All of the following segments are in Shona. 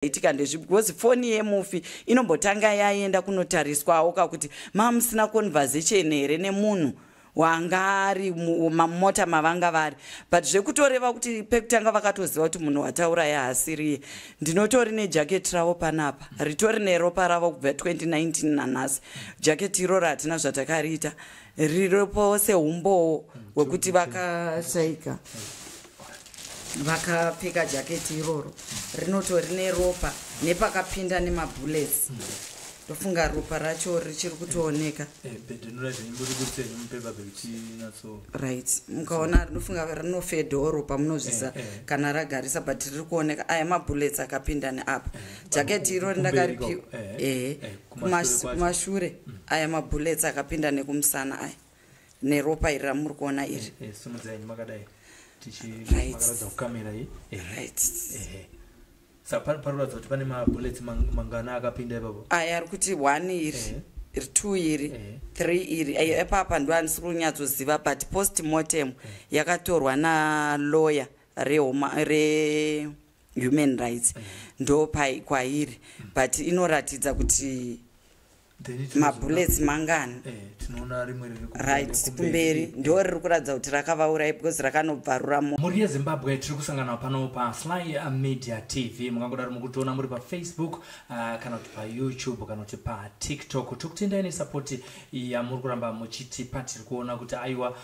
itika ndezvibgozi foni yemufi inombotanga yaenda kunotariswawo kakuti mamusina conversation here nemunhu wanga ari mumota mavanga vari but zvekutoreva kuti pekutanga vakatoziva kuti munhu wataura yahasiriye. Ndinotori nejaketi ravo panapa ritori neropa ravo kubva 2019 naNhasi. Jaketi iroro hatina zvatakariita riripo seumbowo hwekuti vakashaika vakapfeka jaketi iroro rinotori neropa nepakapinda nemabullets. Ndofunga ropa racho richiri kutooneka. Right. Mukaona rinofunga rinofedhawo ropa munozvisa kana ragarisa but riri kuoneka aya mabullets akapinda neapa. Jaketi iroro ndakaripiwa kumashure aya mabullets akapinda nekumusana aya neropa iri ramuri kuona iri. Right. Parola kuti pane mabullets mangana akapinda ipapo. Aya ari kuti 1 iri, 2 iri, 3 iri. Epapa ndo andisi kunyatsoziva but postmortem yakatorwa na-lawyer re human rights ndo kwairi but inoratidza kuti mabullets mangani. Right, kumberi ndo riri kuratidza kuti rakavauraya because rakanobvaruramo. Mhuri yeZimbabwe tiri kusangana pano pa SlyMedia TV. Mungangodaro mukutiona muri pa Facebook kana kuti pa YouTube kana kuti pa TikTok. Tikutendai nesapoti yamuri kuramba muchitipa. Tiri kuona kuti aiwa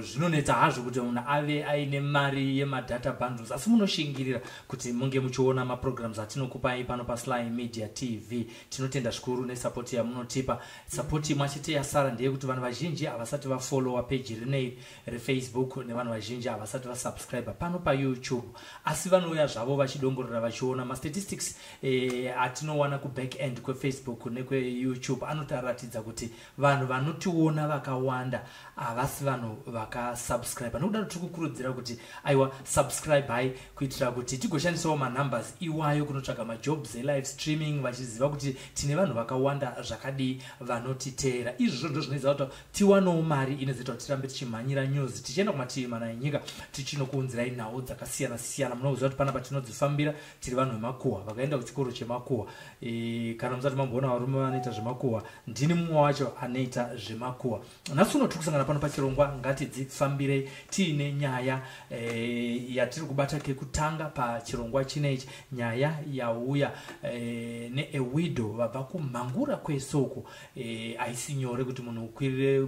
zvinonetsa hazvo kuti munhu ave aine mari yemadata bundles asi munoshingirira kuti munge muchiona maprograms atinokupai pano pa SlyMedia TV. Tinotenda zvikuru nesapoti yamunotipa. Sapoti mwachete yasara ndeyekuti vanhu vazhinji havasati vafollowa page rinei reFacebook nevanhu vazhinji havasati vasubscribe pano pa YouTube asi vanouya zvavo vachidongorera vachiona mastatistics atinowana kuback end kweFacebook nekweYouTube anotaratidza kuti vanhu vanotiona vakawanda havasi vanhu vakasubscribe. Nokudaro tiri kukurudzira kuti aiwa subscribe hai kuitira kuti tigoshandisawo manumbers iwayo kunotsvaga majobs elive streaming vachiziva kuti tine vanhu vakawanda zvakadii vanotiteera. Izvozvo ndo zvinoita kuti tiwanewo mari inozoita kuti tirambe tichimhanyira news tichienda kumativi mana enyika tichinokuunzirai nhau dzakasiyana siyana. Munoziva kuti panapa tinodzifambira tiri vanhu vemakuhwa vakaenda kuchikoro chemakuhwa. Kana musati mamboona varume vanoita zvemakuhwa ndini mumwe wacho anoita zvemakuhwa. Nhasi uno tiri kusangana pano pachirongwa ngatidzifambirei tiine nyaya yatiri kubata kekutanga pachirongwa chinechi, nyaya yauya neewidow vabva kumhangura kwesoko. Haisi nyore kuti munhu ukwirire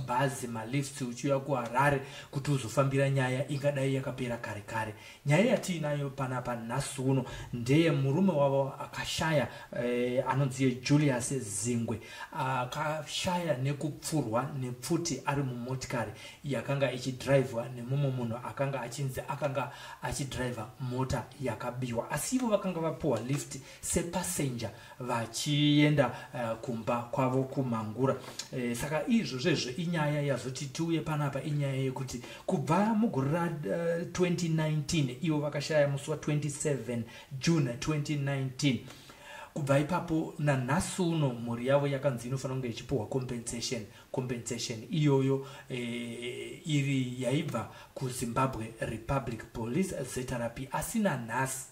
bhazi malifts uchiuya kuHarare kuti uzofambira nyaya ingadai yakapera kare kare. Nyaya yatiinayo panapa nhasi uno ndeye murume wavo akashaya anonzi Julius Zingwe akashaya nekupfurwa nepfuti ari mumotikari yakanga ichidhiraivhwa nemumwe munhu akanga achinzi akanga achidhiraivha mota yakabiwa asi ivo vakanga vapuwa lift sepassenger vachienda kumba kwavo kumhangura. Saka izvozvo inyaya yazoti tiuye panapa inyaya yekuti kubva mugore ra2019 ivo vakashaya musi wa27 June 2019 kubva ipapo nanhasi uno mhuri yavo yakanzi inofanira kunge ichipuhwa compensation iyoyo iri yaibva kuZimbabwe Republic Police Zetarapi asi nanhasi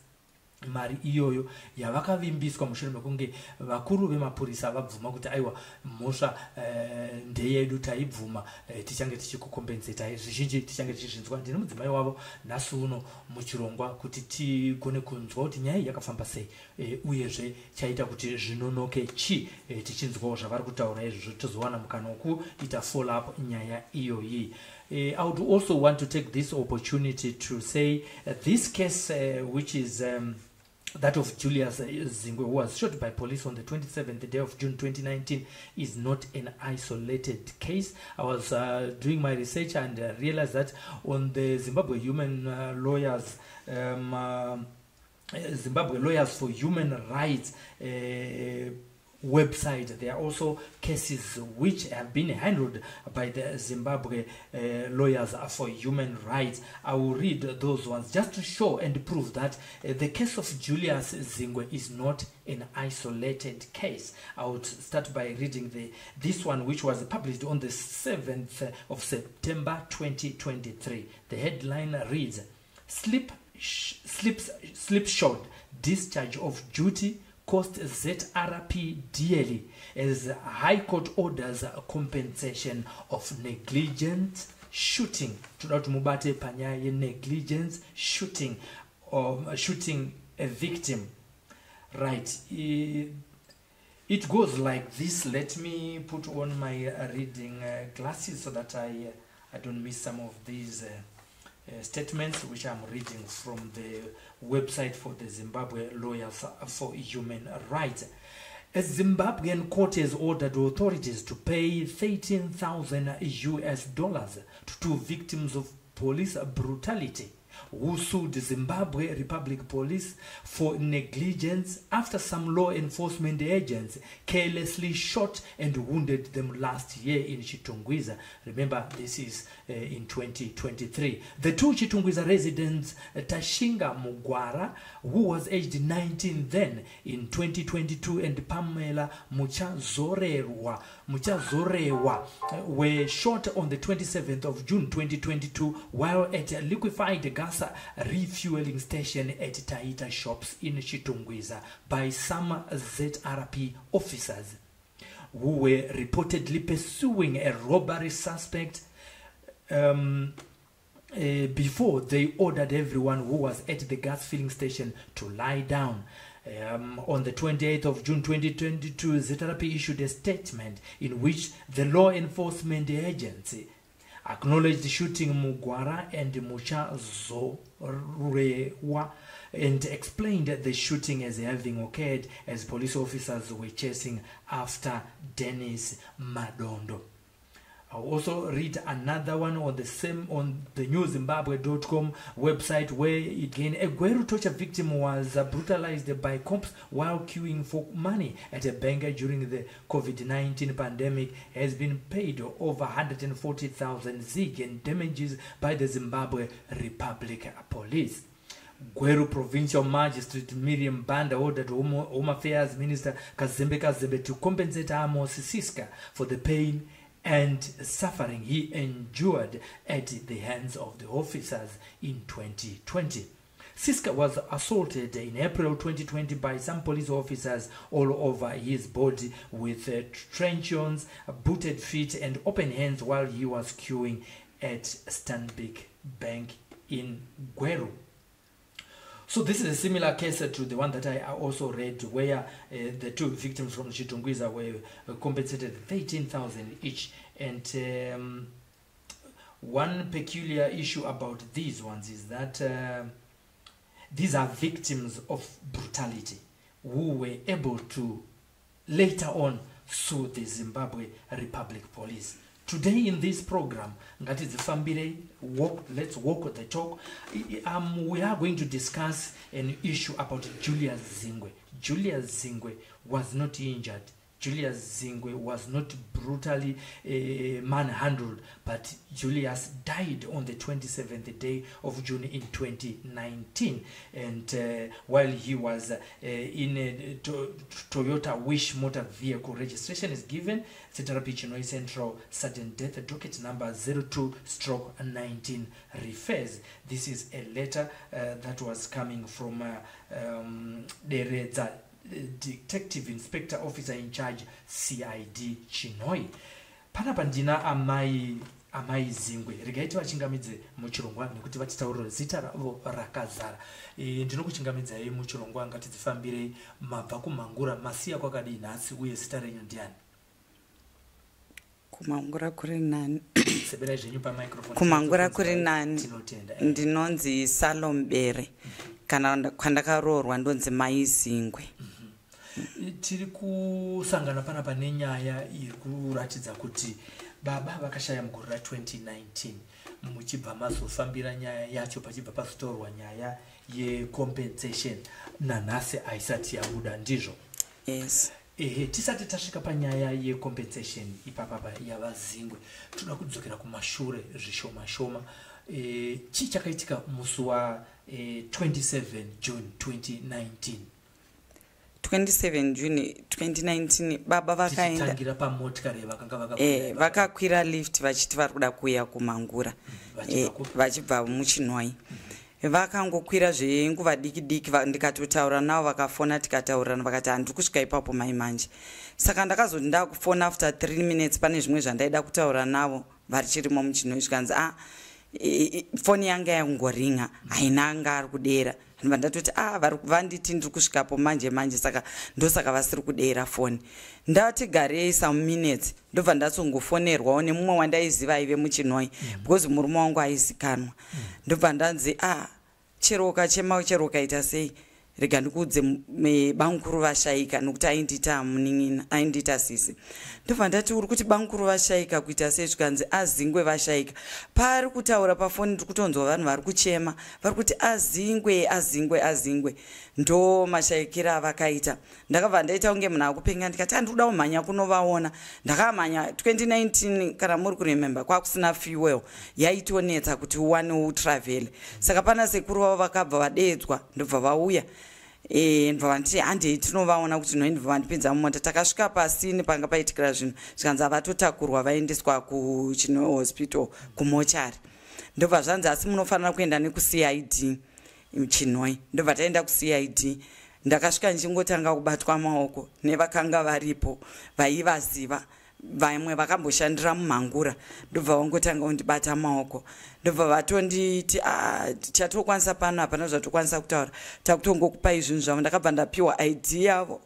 mari iyoyo yavakavimbiswa mushure mekunge vakuru vemapurisa vabvuma kuti aiwa mhosva ndeyedu taibvuma tichange tichikukompensetai zvizhinji tichange tichizvinzwa. Ndine mudzimai wavo nhasi uno muchirongwa kuti tigone kunzwa kuti nyaya yakafamba sei uyezve chaita kuti zvinonoke chi tichinzwawo zvavari kutaura izvozvo tozowana mukana wokuita follow up nyaya iyoyi. I would also want to take this opportunity to say this case which is that of Julius Zingwe, who was shot by police on the 27th day of June 2019, is not an isolated case. I was doing my research and realized that on the Zimbabwe Zimbabwe Lawyers for Human Rights website, there are also cases which have been handled by the Zimbabwe Lawyers for Human Rights. I will read those ones just to show and prove that the case of Julius Zingwe is not an isolated case. I would start by reading this one, which was published on the 7th of September 2023. The headline reads, Slipshod discharge of duty cost ZRP dearly as High Court orders compensation of negligent shooting. Toda mubate panya ye negligence shooting or shooting a victim. Right. It goes like this. Let me put on my reading glasses so that I don't miss some of these statements which I'm reading from the website for the Zimbabwe Lawyers for Human Rights. A Zimbabwean court has ordered authorities to pay $13,000 to 2 victims of police brutality who sued Zimbabwe Republic Police for negligence after some law enforcement agents carelessly shot and wounded them last year in Chitungwiza. Remember, this is in 2023. The 2 Chitungwiza residents, Tashinga Mugwara, who was aged 19 then in 2022, and Pamela Muchazorewa, were shot on the 27th of June 2022 while at a liquefied gas refueling station at Taita Shops in Chitungwiza by some ZRP officers who were reportedly pursuing a robbery suspect before they ordered everyone who was at the gas filling station to lie down. On the 28th of June 2022, ZRP issued a statement in which the law enforcement agency acknowledged shooting Mugwara and Muchazorewa and explained the shooting as having occurred as police officers were chasing after Dennis Madondo. I'll also read another one on the newzimbabwe.com website where again a Gweru torture victim was brutalized by cops while queuing for money at a bank during the COVID-19 pandemic, has been paid over 140,000 ZiG in damages by the Zimbabwe Republic Police. Gweru Provincial Magistrate Miriam Banda ordered Home Affairs Minister Kazembe to compensate Amos Siska for the pain and suffering he endured at the hands of the officers in 2020. Siska was assaulted in April 2020 by some police officers all over his body with truncheons, booted feet and open hands while he was queuing at Stanbic Bank in Gweru. So this is a similar case to the one that I also read, where the 2 victims from Chitungwiza were compensated 13,000 each. And one peculiar issue about these ones is that these are victims of brutality who were able to later on sue the Zimbabwe Republic Police. Today in this program, let's walk the talk. We are going to discuss an issue about Julius Zingwe. Julius Zingwe was not injured. Julius Zingwe was not brutally manhandled, but Julius died on the 27th day of June in 2019. And while he was in a Toyota Wish motor vehicle, registration is given ZRP Chinoi Central Sudden Death docket number 02/19 refers. This is a letter that was coming from the Detective Inspector Officer in Charge CID Chinoi. Panapandina amai Zingwe. Regaiti vachingamidze muchirongwa nekuti vachitaurira zita ravo rakazara. Ndinokuchingamidza muchirongwa ngatidzifambire mabva kumangura masiya kwakadii nhasi uye zita renyu ndiani? Kumangura kuri nani? Sebera zvenyu pamicrophone. Kumangura kuri nani? Ndinonzi Salombere. Kana kwandakaroorwa ndonzi Mai Zingwe. Tiri kusangana panapa nenyaya iri kuratidza kuti baba vakashaya mugore ra2019 muchibva mazofambira nyaya yacho pachibva pazotorwa nyaya yecompensation naNhasi aisati yabuda ndizvo. Yes. Tisati tasvika panyaya yecompensation ipapa yavaZingwe, toda kudzokera kumashure zvishoma shoma. Chii chakaitika musi wa 27 June 2019? 27 June 2019 baba vakaenda tangira pamotikari vakakwira lift vachiti vari kuda kuuya kumangura vachibva muChinwai. vakangokwira zvenguva diki diki ndikatotaura navo vakafona tikataurana vakati handiri kusvika ipapo mai manje. Saka ndakazoti ndakufona after 3 minutes pane zvimwe zvandaida kutaura navo vari chirimo muchinoi zvikanzi foni yanga yangoringa haina anga ari kudera. Ndobva ndatoti vanditi ndiri kusvikapo manje manje saka ndosaka vasiri kudera foni. Ndati garei some minutes ndobva ndatsongofonerwawo nemumwe wandaiziva aive muchinoi because murume wangu aizikanwa. Ndobva ndanzi cheroka chema cheroka ita sei rega ndikuudze bankuru vashaika nokuti aindita munin'ina aindita sisi. Ndobva ndati uri kuti bankuru vashaika kuita sei zvikanzi azingwe vashaika. Pari kutaura pafoni ndiri kutonzwa vanhu vari kuchema vari kuti azingwe azingwe azingwe ndo mashaikira avakaita. Ndakabva ndaita kunge munhu akupenga ndikati handiri kuda kumhanya kunovaona. Ndakamhanya 2019 kana muri kuremember kwakusina fuel yaitonetsa kuti uwane utravel. Saka pana sekuru vavo vakabva vadeedzwa ndobva vauya. Ndobva vanditi handei tinovaona kuti ndobva vandipinza mumota. Takasvika pasini panga paitikira zvinhu zvikanzi vatotakurwa vaendeswa kuchinoi hospital kumochari. Ndobva zvanzi asi munofanira kuenda nekuCID muchinoi. Ndobva taenda kuCID. Ndakasvika ndichingotanga kubatwa maoko nevakanga varipo vaivaziva vamwe vakamboshandira mumhangura. Ndobva vangotanga kundibata maoko. Ndobva vatonditi chatokwanisa pano hapana zvatokwanisa kutaura takutongokupai zvinhu zvavo. Ndakabva ndapiwa ID yavo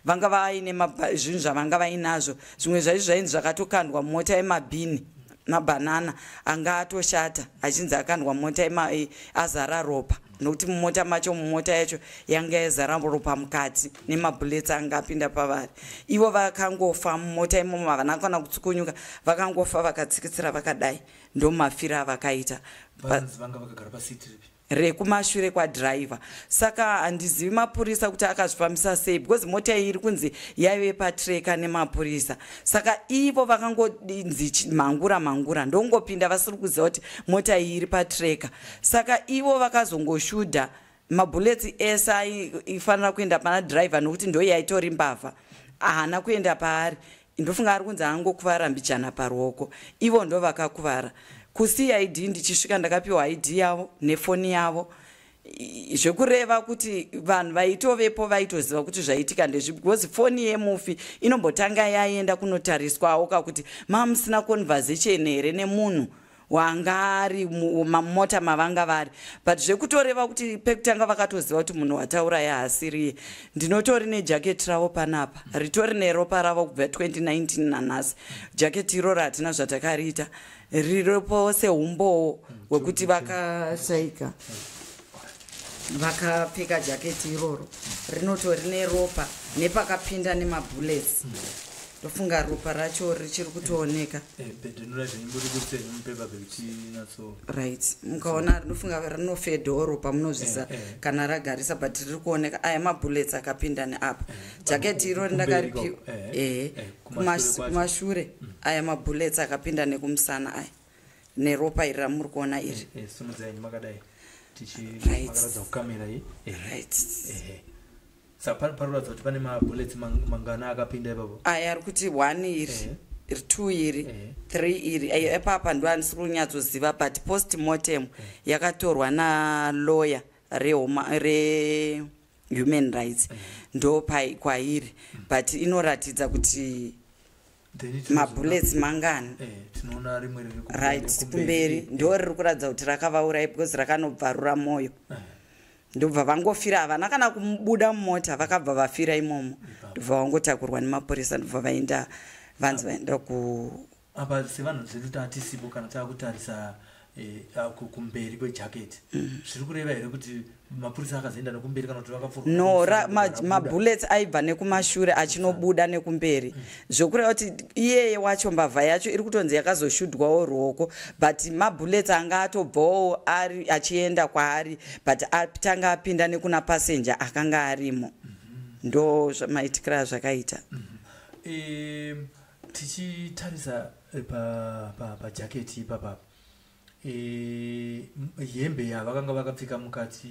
vanga vaine zvinhu zvavanga vainazvo. Zvimwe zvaizvo zvainzi zvakatokandwa mota yemabhini mabhanana anga atoshata achinzi akandwa mota azara ropa nokuti mumota macho mumota yacho yanga yazara ropa mukati nemabullets anga apinda pavari. Ivo vakangofa mumota imomo havana kana kutsukunyuka vakangofa vakatsikitsira vakadai ndomafira avakaita rekumashure kwadhiraivha. Saka handizivi mapurisa kuti akazvifambisa sei because mota iyi iri kunzi yaive patreka nemapurisa. Saka ivo vakangodinzi mhangura ndongopinda vasiri kuziva kuti mota iyi iri patreka. Saka ivo vakazongoshudha mabullets ese aifanira kuenda pana dhiraivha nokuti ndo yaitori mbavha haana kuenda paari. Ndofunga ari kunzi angokuvara mbichana paruoko. Ivo ndo vakakuvara. KuCID ndichisvika ndakapiwa ID yavo nefoni yavo. Zvekureva kuti vanhu vaitovepo vaitoziva kuti zvaitika ndezvipi because foni yemufi inombotanga yaenda kunotariswawo kakuti musina conversation here nemunhu wanga ari mumota mavanga vari. But zvekutoreva kuti pekutanga vakatoziva kuti munhu wataura yaasiriye. Ndinotori nejaketi ravo panapa ritori neropa ravo kubva 2019 naNhasi. Jaketi iroro hatina zvatakariita riripo seumbowo wekuti vakashaika vakapfeka jaketi iroro rinotori neropa nepakapinda nemabullets. Ndofunga ropa racho richiri kutooneka. Right. Mukaona rinofunga rinofedhawo ropa munozvisa kana ragarisa but riri kuoneka aya mabullets akapinda neapa. Jaketi iroro ndakaripiwa kumashure aya mabullets akapinda nekumusana aya neropa iri ramuri kuona iri. Right. Parura kuti pane mabullets mangana akapinda ipapo. Aya ari kuti 1 iri 2 iri 3 iri epapa ndo andisiri kunyatsoziva but post mortem yakatorwa nalawyer re-human rights ndo kwairi but inoratidza kuti mabullets mangani. Tinoona rimwe right kumberi ndo riri kuratidza kuti rakavauraya because rakanobvarura moyo. Ndobva vangofira havana kana kubuda mumota vakabva vafira imomo. Ndobva vangotakurwa nemapurisa ndobva vaenda vanzi vaenda apa sevanhu zvedu tatisipo kana takutarisa kumberi kwejaketi zviri kureva here kuti mapurisa akazoenda nekumberi kana kuti vakapfurwa? No, mabullets aibva nekumashure achinobuda nekumberi. Zvokureva kuti iyeye wacho mbavha yacho iri kutonzi yakazoshudwawo ruoko but mabullets anga atobvawo ari achienda kwaari but atanga apinda nekuna passenger akanga arimo. Ndo maitikira zvakaita. Tichitarisa pajaketi ipapa hembe yavakanga vakapfeka mukati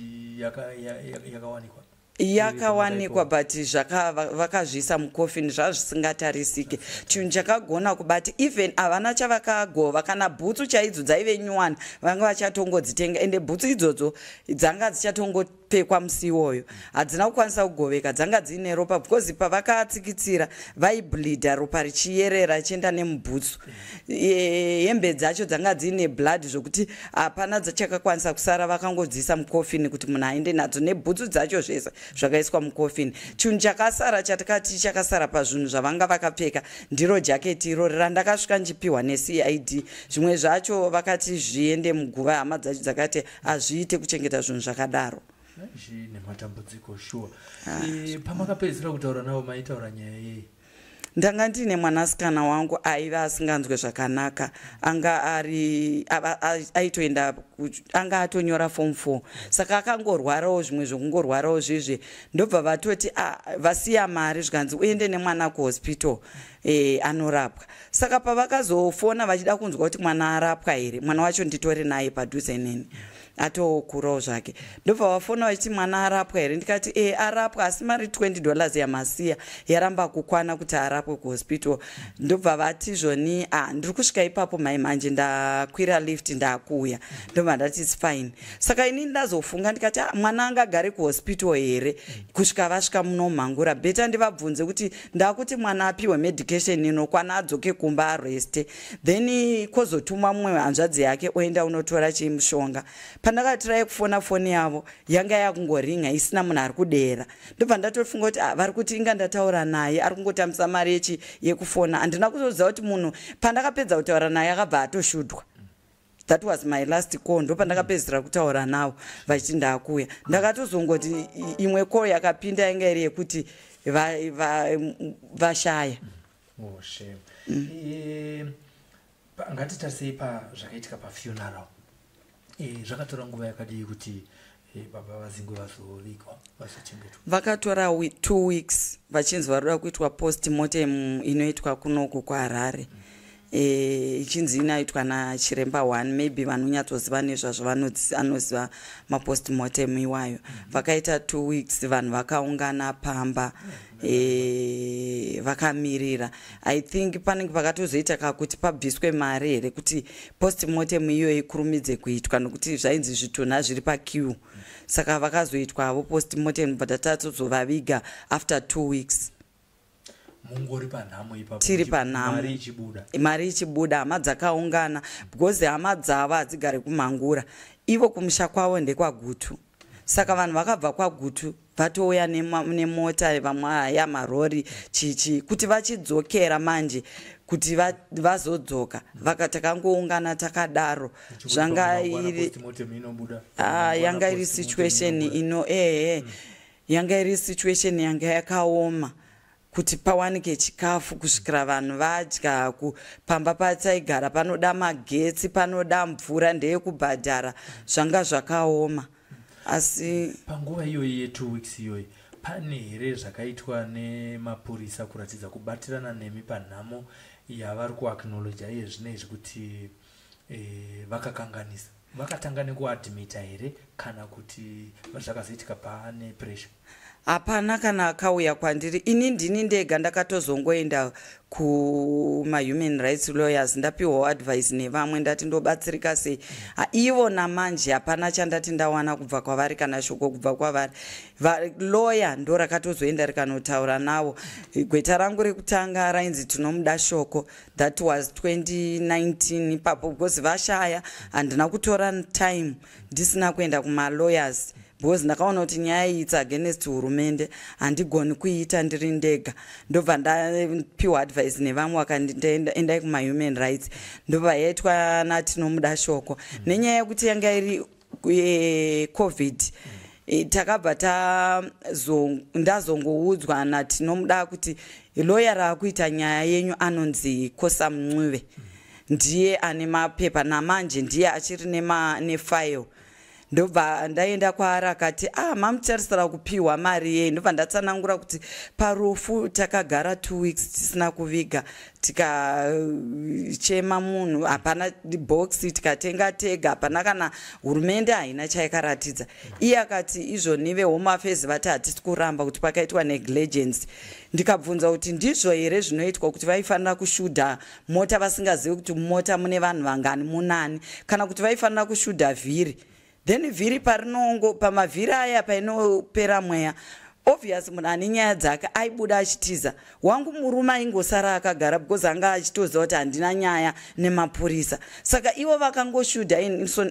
yakawanikwa yakawanikwa but vakazvisa mukofini zvazvisingatarisike. Chinhu chakagona kubati even havana chavakagova kana bhutsu chaidzo dzaive nyuwani vanga vachatongodzitenga ende bhutsu idzodzo dzanga dzichatongopfekwa musi iwoyo hadzina kukwanisa kugoveka dzanga dziine ropa because pavakatsikitsira vaibleedha ropa richiyerera richienda nemubhutsu. Hembe dzacho dzanga dziine blood zvokuti hapana dzachakakwanisa kusara vakangodzisa mukofini kuti munhu aende nadzo nebhutsu dzacho zvese zvakaiswa mukofini. Chinhu chakasara chatakati chakasara pazvinhu zvavanga vakapfeka ndiro jaketi irori randakasvika ndichipiwa neCID. Zvimwe zvacho vakati zviende muguva, hama dzacho dzakati hazviite kuchengeta zvinhu zvakadaro. Nematambudziko sure. Pamakapedzisira kutaura navo maitaura nyaya yei? Ndanga ndine mwanasikana wangu aiva asinganzwe zvakanaka, anga aitoenda anga atonyora form 4 saka akangorwarawo zvimwe zvokungorwarawo zvizvi ndobva vatoti vasiya mari zvikanzi uende nemwana kuhospital anorapwa. Saka pavakazofona vachida kunzwa kuti mwana arapwa here, mwana wacho nditori naye padhuze neni atokurawo zvake, ndobva vafona vachiti mwana arapwa here, ndikati arapwa asi mari $20 yamasiya yaramba kukwana kuti arapwe kuhospital. Ndobva vati zvoni ndiri kusvika ipapo mai manje ndakwira lift ndakuuya, ndobva ndati it's fine. Saka ini ndazofunga ndikati mwana angagare kuhospital here kusvika vasvika munomhangura, beta ndivabvunze kuti ndakuti mwana apiwe medication inokwana adzoke kumba areste, then kwozotuma mumwe hanzvadzi yake oenda unotora chimushonga. Pandakatirai kufona foni yavo yanga yakungoringa isina munhu ari kudera, ndobva ndatofunga kuti vari kuti inga ndataura naye ari kungotambisa mari yekufona. Handina kuzoziva kuti munhu pandakapedza kutaura naye akabva atoshudwa. That was my last call. Ndo pandakapedzisira kutaura navo vachiti ndakuya. Ndakatozongoti imwe call yakapinda yanga iri yekuti vashaya. Oh shame. Ngatitarisei zvakaitika pafuneral. Zvakatora nguva yakadii kuti baba vaZingwe vazovigwa vasachengetwa? Vakatora 2 weeks vachinzi varoda kuitwa postmortem inoitwa kunoku kuHarare. Ichinzi inoitwa nachiremba 1 maybe vanonyatsoziva nezvazvo anoziva mapostmortem iwayo. Vakaita 2 weeks vanhu vakaungana pamba vakamirira. I think panenge pakatozoita kakuti pabviswe mari here kuti postmortem iyo ikurumidze kuitwa nokuti zvainzi zvitunha zviri paqueue. Saka vakazoitwa avo postmortem vatatozovaviga after 2 weeks. Mungori panhamo ipapo tiri panhamo mari ichibuda hama dzakaungana because hama dzavo hadzigare kumhangura, ivo kumusha kwavo ndekwaGutu. Saka vanhu vakabva kwaGutu vatouya nemota vamwe haya marori chichi kuti vachidzokera manje kuti vazodzoka vakatakangoungana takadaro zvanga iri yanga iri situation ino yanga iri situation yanga yakaoma kuti pawanike chikafu kusvikira vanhu vadya, pamba patsaigara panoda magetsi panoda mvura ndeyekubhadhara zvanga zvakaoma. Asi panguva iyoyi ye2 weeks iyoyi pane here zvakaitwa nemapurisa kuratidza kubatirana nemi panhamo yavari kuacknowledge iye zvinezvi kuti vakakanganisa, vakatanga nekuadmita here kana kuti zvakazoitika pane pressure? Hapana kana akauya kwandiri, ini ndini ndega ndakatozongoenda kuma-human rights lawyers ndapiwawo advice nevamwe ndati ndobatsirika sei. Ivo namanje hapana chandati ndawana kubva kwavari kana shoko kubva kwavari. Lawyer ndo rakatozoenda rikanotaura navo. Gweta rangu rekutanga rainzi tinomuda shoko, that was 2019 ipapo because vashaya handina kutora time ndisina kuenda kuma-lawyers because ndakaona kuti nyaya iyi it's against hurumende handigoni kuiita ndiri ndega. Ndobva ndapiwa advice nevamwe vakandiendai kuma-human rights ndobva yaitwa natinomuda shoko. Nenyaya yekuti yanga iri COVID takabva ndazongoudzwa natinomuda kuti lawyer akuita nyaya yenyu anonzi Kosa Mncube ndiye ane mapepa namanje ndiye achiri nefile ndobva ndaenda kwaari akati mamutarisira kupiwa mari yei. ndobva ndatsanangura kuti parufu takagara 2 weeks tisina kuviga, tikachema munhu, hapana boxi, tikatenga tega, hapana kana hurumende haina chaikaratidza. Iye akati izvoni vehome affairs vati hatisi kuramba kuti pakaitwa negligence. Ndikabvunza kuti ndizvo here zvinoitwa kuti vaifanira kushudha mota vasingazivi kuti mumota mune vanhu vangani munani, kana kuti vaifanira kushudha vhiri. Then vhiri parinongo pamavhiri aya painopera mweya, obviously munhu ane nyaya dzake aibuda achitiza. Wangu murume aingosara akagara because anga achitoziva kuti handina nyaya nemapurisa. Saka ivo vakangoshudha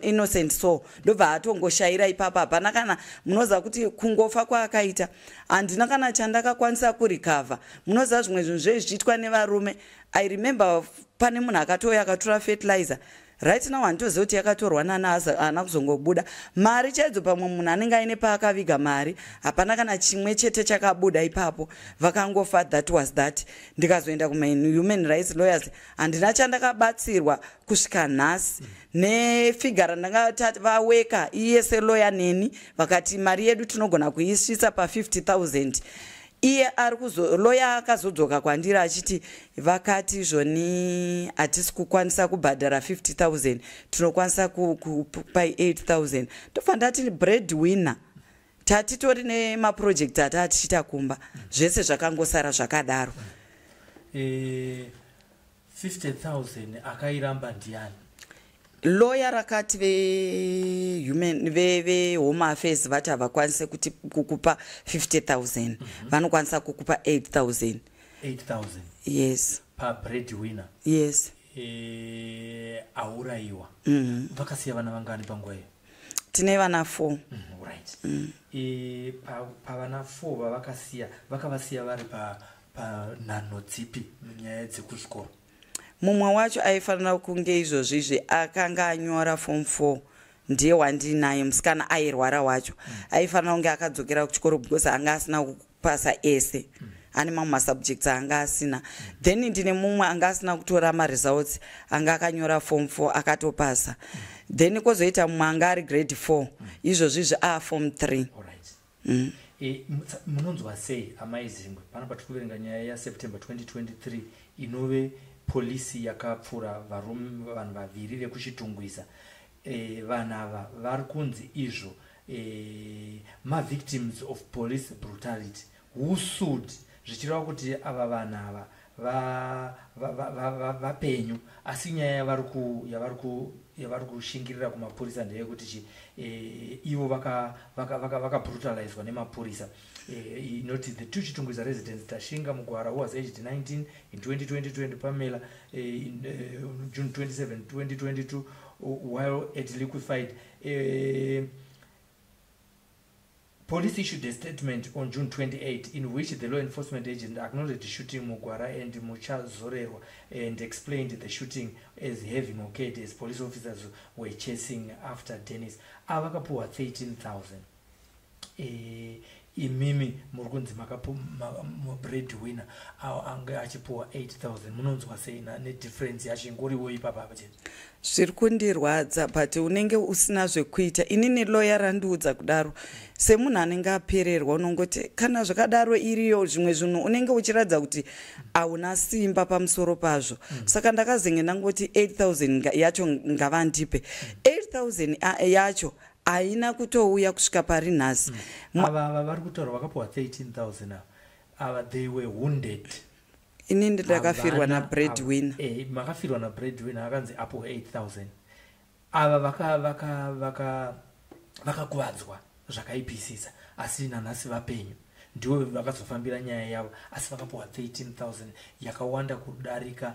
innocent soul, ndobva atongoshaira ipapa. Hapana kana munoziva kuti kungofa kwaakaita handina kana chandakakwanisa kurikavha. Munoziva zvimwe zvinhu zvezvichiitwa nevarume. I remember pane munhu akatouya akatora fertilizer. Right now handitoziva kuti yakatorwa naNhasi, haana kuzongobuda. Mari chaidzo pamwe munhu anenge aine paakaviga mari, hapana kana chimwe chete chakabuda ipapo. Vakangofa, that was that. Ndikazoenda kuma-human rights lawyers, handina chandakabatsirwa kusvika nhasi. Nefigara ndanga vaweka iye selawyer neni, vakati mari yedu tinogona kuisvisa pa50,000. Iye loya akazodzoka kwandiri achiti vakati zvoni hatisi kukwanisa kubhadhara 50,000, tinokwanisa kupa 8,000. Ndobva ndati breadwinner, tatitori nemaprojekti atatichita kumba, zvese zvakangosara zvakadaro. 50,000 akairamba ndiani? Lawyer rakati home affairs vati havakwanise kuti kukupa 50,000, vanokwanisa kukupa 8,000. 8,000? Yes. Pa breadwinner? Yes. Auraiwa. Vakasiya vana vangani panguva iyo? Tine vana 4. Right. Pavana 4 vavakasiya, vakavasiya vari panhanho dzipi munyaya dzekuzvikoro? Mumwe wacho aifanira kunge izvozvizvi akanga anyora form 4, ndiye wandinaye, musikana airwara wacho. Aifanira kunge akadzokera kuchikoro because anga asina kupasa ese. Ane mamwe masubjects anga asina. Then ndine mumwe anga asina kutora results, anga akanyora form 4 akatopasa. Then kozoita mumwe anga ari grade 4, izvozvizvi form 3. Munonzwa sei amai Zingwe pana patiri kuverenga nyaya yaSeptember 2023 inove polisi yakapfura vanhu vaviri vekuchitungwiza. Vanhu ava vari kunzi izvo victims of police brutality who sued, zvichireva kuti ava vanhu ava vapenyu, asi nyaya yavari kushingirira kumapurisa ndeyekuti ivo vakabrutalizwa nemapurisa. Noted the two Chitungwiza residents Tashinga Mugwara, who was aged 19 in 2020, Pamela in June 27, 2022, while at liquefied. Police issued a statement on June 28 in which the law enforcement agent acknowledged shooting Mugwara and Mucha Zorerwa and explained the shooting as having occurred as police officers were chasing after Dennis. Avakapuwa 13,000. Imimi murkunzi breadwinner anga achipuwa 8,000. Munonzwa sei nedifference yachingoriwo ipapa chete? Zviri kundirwadza, but unenge usina zvekuita. Inini lawyer randiudza kudaro, semunhu anenge apererwa unongoti kana zvakadaro iriyo zvimwe zvinhu unenge uchiratidza kuti hauna simba pamusoro pazvo. Saka ndakazenge ndangoti 8,000 yacho ngavandipe. 8,000 yacho haina kutouya kusvika pari nhasi. Ava vari kutaura vakapuwa 13,000 ava they were wounded. Ini ndakafirwa nabreadwinner. Makafirwa nabreadwinner akanzi apo 8,000. Ava vakakuvadzwa zvakaipisisa, asi naNhasi vapenyu. Ndivo vakazofambira nyaya yavo, asi vakapuwa 13,000 yakawanda kudarika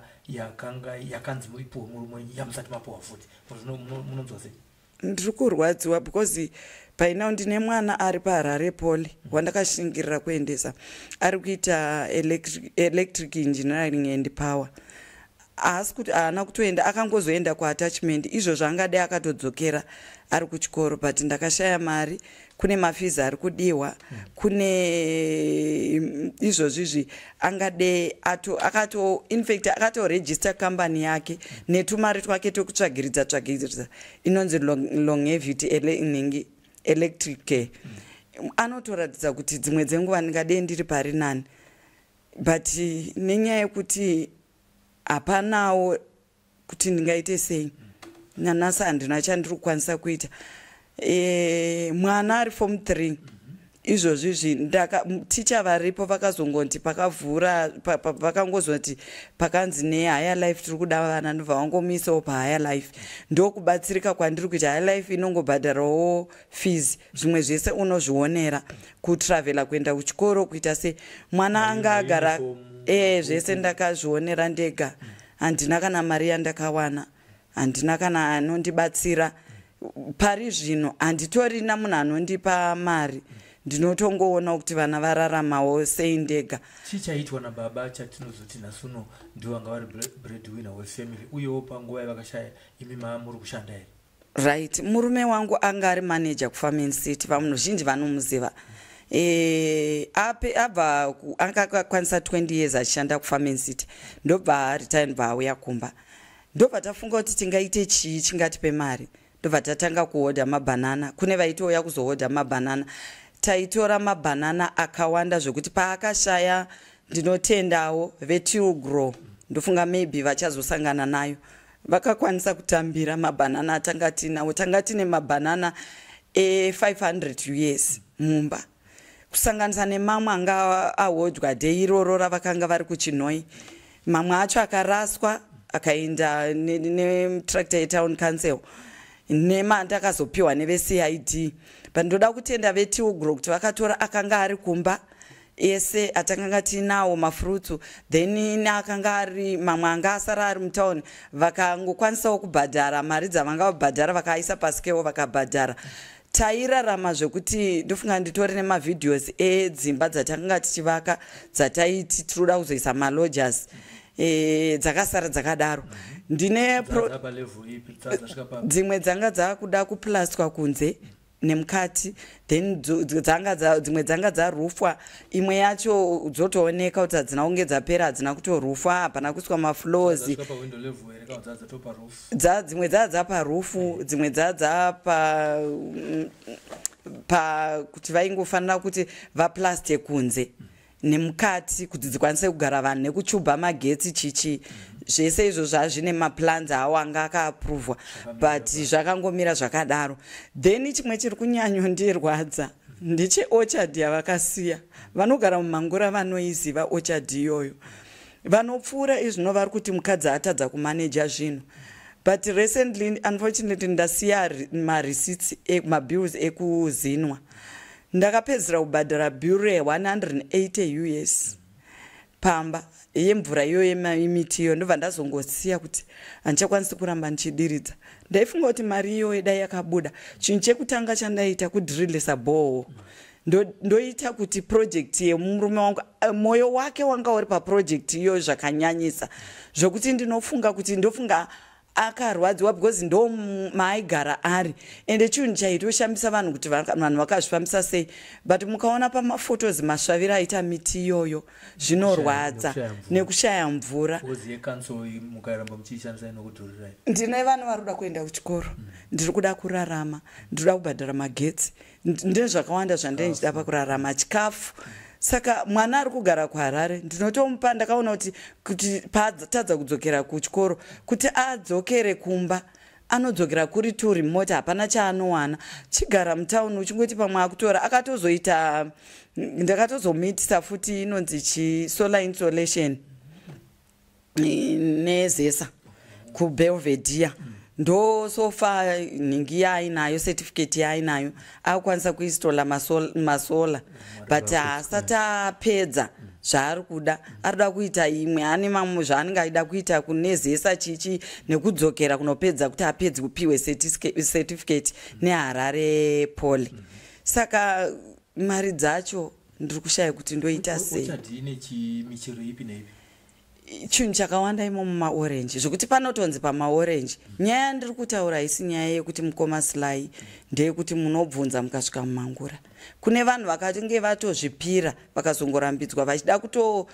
yakanzi muipuwe murumwe yamusati mapuwa futi. Munonzwa sei? Ndiri kurwadziwa because painao ndine mwana ari paHarare Poly wandakashingirira kuendesa, ari kuita electric engineering and power. asi kuti haana kutoenda, akangozoenda kuattachment. Izvo zvangade akatodzokera ari kuchikoro, but ndakashaya mari, kune mafizi ari kudiwa, kune izvozvizvi angade infact akatorejista kambani yake netumari twake tokutsvagiridza inonzi longevity electric. Anotoratidza kuti dzimwe dzenguva ndingade ndiri pari nani, but nenyaya yekuti hapanawo kuti ndingaite sei, naNhasi handina chandiri kukwanisa kuita. Mwana ari form 3 izvozvizvi ticha varipo vakazongoti pakavhura vakangozoti pakanzi nehigher life tiri kuda vana, ndobva vangomisawo pahigher life. Ndokubatsirika kwandiri kuti higher life inongobhadharawo fees, zvimwe zvese unozvionera, kutravela kuenda kuchikoro, kuita se mwana anga agara zvese ndakazvionera ndega. Handina kana mari yandakawana, handina kana anondibatsira pari zvino, handitorina munhu anondipa mari. Ndinotongoona kuti vana vararamawo sei ndega. Chichaitwa nababa chatinozoti nasuno ndiwo anga vari breadwinner wefamily, uyewo panguva yavakashaya imi muri kushanda here? Right, murume wangu anga ari manager kuFarming City, vanhu zhinji vanomuziva. Abva akakwanisa 20 years achishanda kuFarming City, ndobva retired auya kumba. Ndobva tafunga kuti tingaite chii chingatipe mari. Ndobva tatanga kuhodha mabanana, kune vaitouya kuzohodha mabanana. Taitora mabanana akawanda zvokuti paakashaya, ndinotendawo veTilgrow, ndofunga maybe vachazosangana nayo, vakakwanisa kutambira mabanana atanga tinawo. Tanga tine mabanana 500 US mumba, kusanganisa nemamwe anga ahodhwa dei iroro ravakanga vari kuChinoi. Mamwe acho akaraswa akaenda netractor yetown council, ndakazopiwa neveCID. But ndoda kutenda veTilgrow kuti vakatora akanga ari kumba ese atakanga tinawo mafruits, then akanga ari mamwe anga asara ari mutown, vakangokwanisawo kubhadhara mari dzavanga vabhadhara, vakaisa pasikewo vakabhadhara. Tairarama zvokuti ndofunga nditori nemavideos edzimba dzatakanga tichivaka dzataiti tinoda kuzoisa malodgers, dzakasara dzakadaro. Ndine dzimwe dzanga dzakuda kuplastwa kunze nemukati, then dzimwe dzanga dzarufwa, imwe yacho dzotooneka kuti hadzina kunge dzapera, hadzina kutorufwa, hapana kuiswa mafloors. Dzimwe dzadza parufu, dzimwe dzadza kuti vaingofanira kuti vaplaste kunze nemukati kuti dzikwanise kugara vanhu nekuchubha magetsi chichi. Zvese izvo zvazvine maplans awo anga akaapuruvwa, but zvakangomira zvakadaro. Then chimwe chiri kunyanyondirwadza ndecheorchard yavakasiya. Vanogara mumangura vanoiziva orchard iyoyo, vanopfuura izvino vari kuti mukadzi atadza kumaneja zvinhu. But recently, unfortunately, ndasiya mareceipts mabills ekuzinwa. Ndakapedzera kubhadhara bill ye$180 US pamba yemvura iyo yemiti iyo. Ndobva ndazongosiya kuti handichakwanisi kuramba ndichidiridza. Ndaifunga kuti mari iyo dai yakabuda. Chinhu chekutanga chandaita kudhirillisa borehole. Ndoita kuti project yemurume wangu moyo wake wanga uri paproject iyo zvakanyanyisa, zvokuti ndinofunga kuti ndofunga akarwadziwa because ndo maaigara ari, ende chinhu chaitoshambisa vanhu kuti vanhu vakazvifambisa sei. But mukaona pamaphotos masvavira aita miti iyoyo zvinorwadza nekushaya mvura. Ndine vanhu vari kuda kuenda kuchikoro, ndiri kuda kurarama, ndiri kuda kubhadhara magetsi, ndine zvakawanda zvandainchida pakurarama, chikafu. Saka mwana ari kugara kuHarare, ndinotomupa, ndakaona kuti patadza kudzokera kuchikoro kuti adzokere kumba, anodzokera kuri turi mota, hapana chaanowana. Chigara mutauni uchingoti pamwe akutora, akatozoita, ndakatozomitisa futi inonzi solar installation nezesa kuBelvedere. Ndo sofa ningi yainayo, certificate yainayo, akwanisa kuinstalla masola, but asati apedza zvaari kuda, arikuda kuita imwe, ane mamwe zvaanenge aida kuita kunezesa chichi nekudzokera kunopedza kuti apedzi kupiwe certificate neHarare Poly. Saka mari dzacho ndiri kushaya kuti ndoita sei. chinhu chakawanda imo mumaorenji zvokuti panotonzi pamaorenji nyaya yandiri kutaura haisi nyaya yekuti Mukoma Sly ndeyekuti munobvunza mukasvika mumangura. Kune vanhu vakange vatozvipira vakazongorambidzwa vachida kuto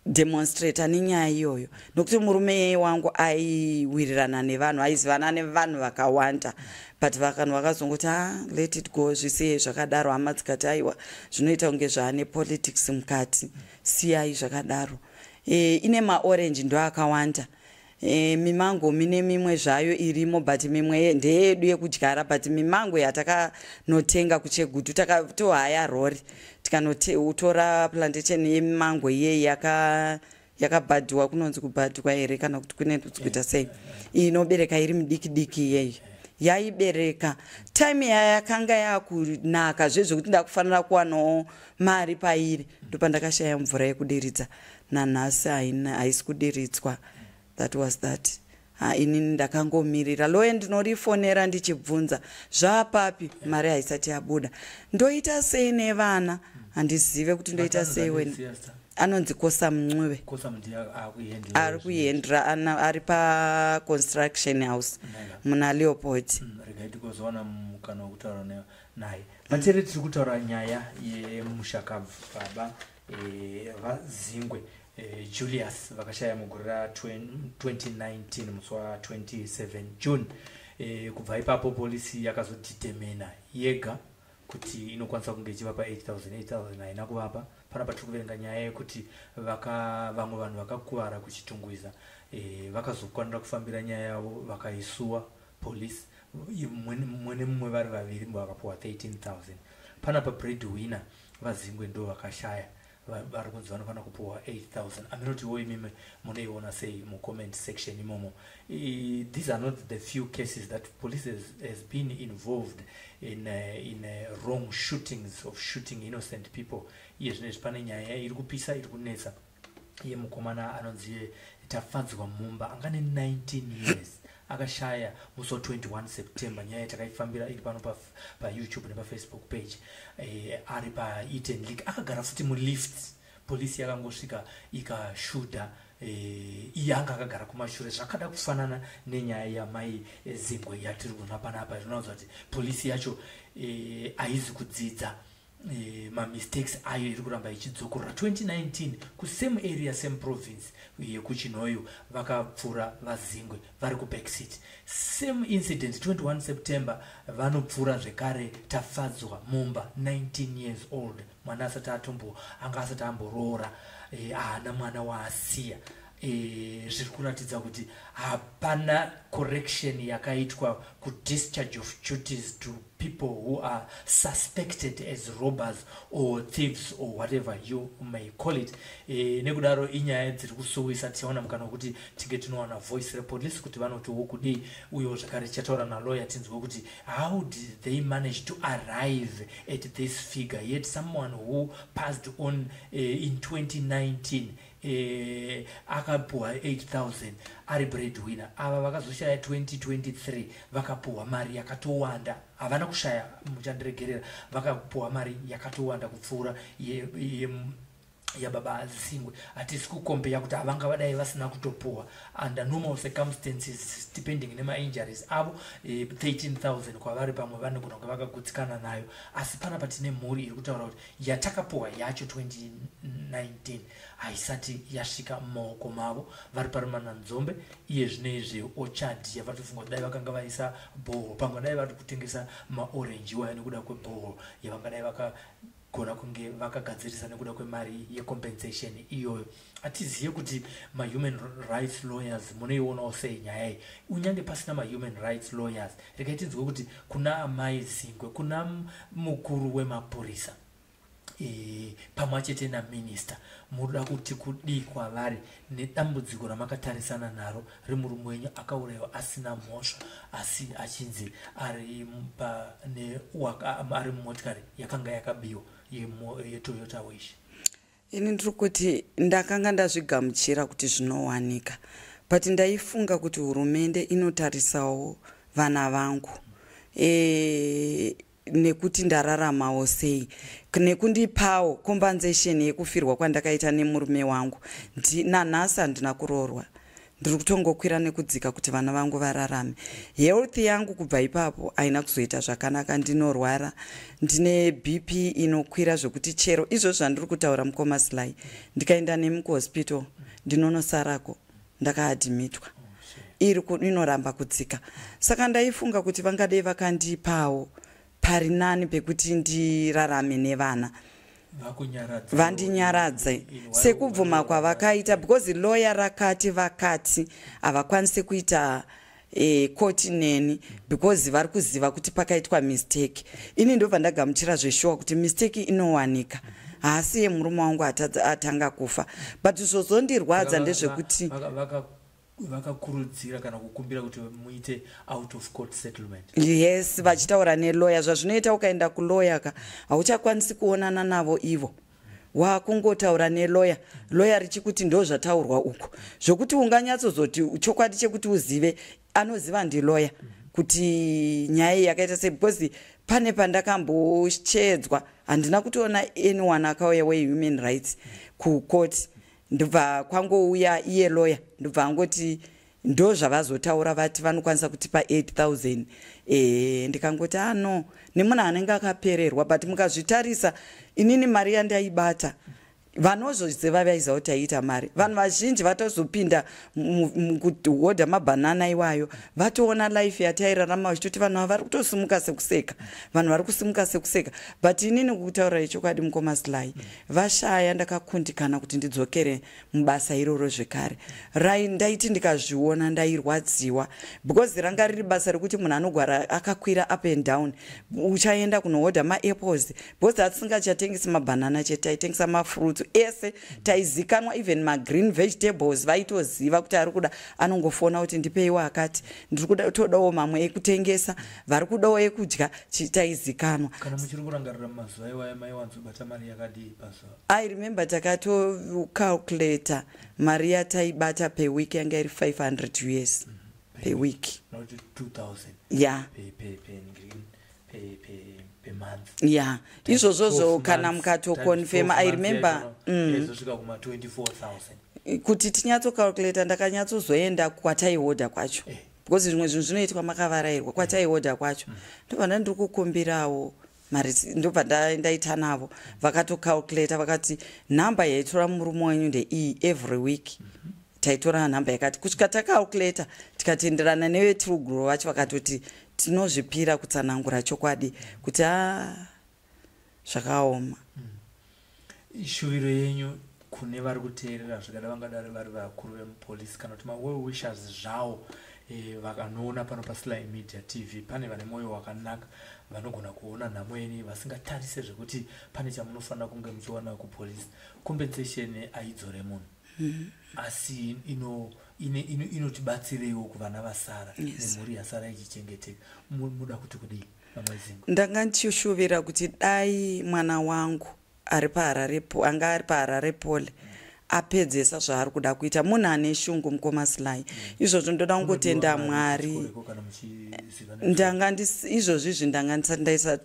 demonstrata nenyaya iyoyo nokuti murume wangu aiwirirana nevanhu aizivana nevanhu vakawanda but vakanhu vakazongoti let it go zvisiye zvakadaro hama dzikati aiwa zvinoita kunge zvaane politics mukati siyai zvakadaro. Ine maorenji ndo akawanda. Mimango mine mimwe zvayo irimo but mimwe ndeyedu yekudyara but mimango yatakanotenga kuchegutu takatohaya rori tikanotora plantation yemimango iye yakabhadhwa kunonzi kubhadhwa here kana kuti kunenzi kuita sei inobereka iri midiki diki iyeyo yaibereka time yakanga yakunaka zvezvekuti ndakufanira kuwanawo mari pairi ndopandakashaya mvura yekudiridza naNhasi haisi kudiridzwa. That was that. Inini ndakangomirira loye ndinorifonera ndichibvunza zvapapi mari haisati yabuda ndoita sei nevana handizive kuti ndoita sei weni anonzi Kosa Mncube ari kuhendra ari paconstruction house muna Leopold. Materi tiri kutaura nyaya yemushakabva baba vaZingwe Julius vakashaya mugore ra2019 musi wa27 June. Kubva ipapo polisi yakazodetermina yega kuti inokwanisa kunge ichivapa 8,000 haina kuvapa. Panapa tiri kuverenga nyaya yekuti vamwe vanhu vakakuvara kuchitungwiza vakazokwanira kufambira nyaya yavo vakaisuwa polisi mumwe vari vaviri vakapuwa 13,000. Panapa breadwinner vaZingwe ndo vakashaya vari kunzi vanofanira kupuwa 8,000. Aminotiwo imimi munoiona sei mucomment section imomo. These are not the few cases that police has been involved in wrong shootings of shooting innocent people. Iye zvinezvi pane nyaya iri kupisa iri kunetsa yemukomana anonzi Tafadzwa Mumba angane 19 years akashaya musi wa21 September. Nyaya takaifambira iri pano pa YouTube nepa Facebook page. Ari pa Eden Lake akagara futi mulift polisi yakangosvika ikashuda iyanga akagara kumashure zvakada kufanana nenyaya yamai Zingwe yatiri kuona panapa. Zvinoratidza kuti polisi yacho haizi kudzidza mistakes ayo iri kuramba ichidzokorera. 2019 kusame area same province yekuchinhoyo vakapfura vaZingwe vari kubackseat. Same incident 21 September vanopfura zvekare Tafadzwa Mumba 19 years old. Mwana anga asati amboroora haana mwana waasiya. Zviri kuratidza kuti hapana correction yakaitwa ku discharge of duties to people who are suspected as robbers or thieves or whatever you may call it. Nekudaro inyaya dziri kusowisa tichaona mukana kuti tinge tinowana voice reporters kuti vanotiwo kudii uyo zvakare chataura nalawyer tinzwe kuti how did they manage to arrive at this figure, yet someone who passed on in 2019 akapuwa 8,000 ari breadwinner. Ava vakazoshaya 2023 vakapuwa mari yakatowanda. Havana kushaya muchandiregerera, vakapuwa mari yakatowanda kupfuura yababa Zingwe. Hatisi kukombeya kuti havanga vadai vasina kutopuwa under normal circumstances depending nema injuries avo 13,000 kwavari pamwe vanogona kunge vakagutsikana nayo. Asi panapa tine mhuri iri kutaura kuti yatakapuwa yacho 2019 haisati yasvika mumaoko mavo. Vari parimana Nzombe iye zvinezve Orchard yavatofunga kuti dai vakanga vaisa boho pamwe dai vari kutengesa maorenji waya nekuda kweboho yavangadai vakagona kunge vakagadzirisa nekuda kwemari yecompensation iyoyo. Hatiziye kuti ma-human rights lawyers munoionawo sei nyaya iyi. Unyange pasina ma-human rights lawyers regai tinzwe kuti kuna amai Zingwe, kuna mukuru wemapurisa pamwe chete naminister munoda kuti kudii kwavari nedambudziko ramakatarisana naro remurume wenyu akaurayiwa asina mhosva asi achinzi ari mumotikari yakanga yakabiwa yeToyota Wish. Ini ndiri kuti ndakanga ndazvigamuchira kuti zvinowanika but ndaifunga kuti hurumende inotarisawo vana vangu. nekuti ndararamawo sei, nekundipawo compensation yekufirwa kwandakaita nemurume wangu. naNhasi handina kuroorwa, ndiri kutongokwira nekudzika kuti vana vangu vararame. Health yangu kubva ipapo haina kuzoita zvakanaka, ndinorwara, ndine BP inokwira zvokuti chero izvozvo zvandiri kutaura Mukoma Sly, ndikaenda nemi kuhospital ndinonosarako ndakaadhimitwa, inoramba kudzika. Saka ndaifunga kuti vangadei vakandipawo pari nani pekuti ndirarame nevana, vandinyaradze sekubvuma kwavakaita, because lawyer rakati vakati havakwanisi kuita court neni because vari kuziva kuti pakaitwa mistake. Ini ndobva ndagamuchira zveshuwa kuti mistake inowanika, haasi yemurume wangu atanga kufa. But zvozondirwadza ndezvekuti vakakurudzira kana kukumbira kuti muite out of court settlement. Yes, vachitaura nelawyer. Zvazvinoita ukaenda kulawyer ka hauchakwanisi kuonana navo ivo, wakungotaura nelawyer, lawyer richikuti ndo zvataurwa uko, zvokuti unganyatsozoti chokwadi chekuti uzive anoziva ndilawyer kuti nyaya yakaita sei, because pane pandakambochedzwa handina kutoona anyone akauya wehuman rights kucourt, ndobva kwangouya iye lawyer, ndobva angoti ndo zvavazotaura vati vanokwanisa kutipa 8,000. Ndikangoti no, nemunhu anenge akapererwa. But mukazvitarisa inini mari yandaibata, vanozvoziva vaiziva kuti aiita mari. Vanhu vazhinji vatozopinda mukuhodha mabhanana iwayo vatoona life yatairarama vachitoti vanhu ava vari kutosimuka sekuseka, vanhu vari kusimuka sekuseka. But inini kutaura chokwadi Mukoma Sly, vashaya ndakakundikana kuti ndidzokere mubasa iroro zvekare. Ndaiti ndikazviona ndairwadziwa, because ranga riri basa rekuti munhu anogara akakwira up and down, uchaenda kunohodha maapples, because hatisingachatengesi mabhanana chete, taitengesa mafruits ese, taizikanwa even green vegetables vaitoziva kuti ari kuda, anongofona kuti ndipeiwa akati, ndiri kuda todawo mamwe ekutengesa, vari kudawo ekudya, taizikanwa. Kana muchiri kurangarira mazuva iwaya maiwanzobata mari yakadii pazuva? I remember takatocalculator mari yataibata per week yanga iri 500 US per week. Not 2,000. Yeah. Per month. Yeah. Izvozvo kana mukatoconfirm, I remember 24,000. Kuti tinyatsokalculata ndakanyatsozoenda kwataihodha kwacho. Because zvimwe zvinhu zvinoitwa makavarairwa kwataihodha kwacho. Ndobva ndiri kukumbirawo mari, ndobva ndaita navo vakatocalculata vakati nhamba yaitora murume wenyu ndeiyi every week. Taitora nhamba yakati kusvika takalculata tikatenderana nevetiruguru vacho vakatoti tinozvipira kutsanangura chokwadi kuti zvakaoma. Shuviro yenyu kune vari kuteerera zvikada vangadari vari vakuru vemupolisi kana kuti ma-well wishers zvavo vakanoona pano paSly Media TV, pane vane mwoyo wakanaka vanogona kuona nhamo yenyu vasingatarise zvekuti pane chamunofanira kunge muchiwana kupolisi. Compensation aidzore munhu, asi inotibatsireiwo kuvana vasara nemhuri yasara ichichengeteka. Muda kuti kudii vamwezingwe? Ndanga ndichishuvira kuti dai mwana wangu anga ari paHarare Pole apedzesa zvaari kuda kuita, munhu ane shungu Mukoma Sly. Izvozvo ndoda kungotenda Mwari. Izvozvizvi ndanga ndisati ndaisa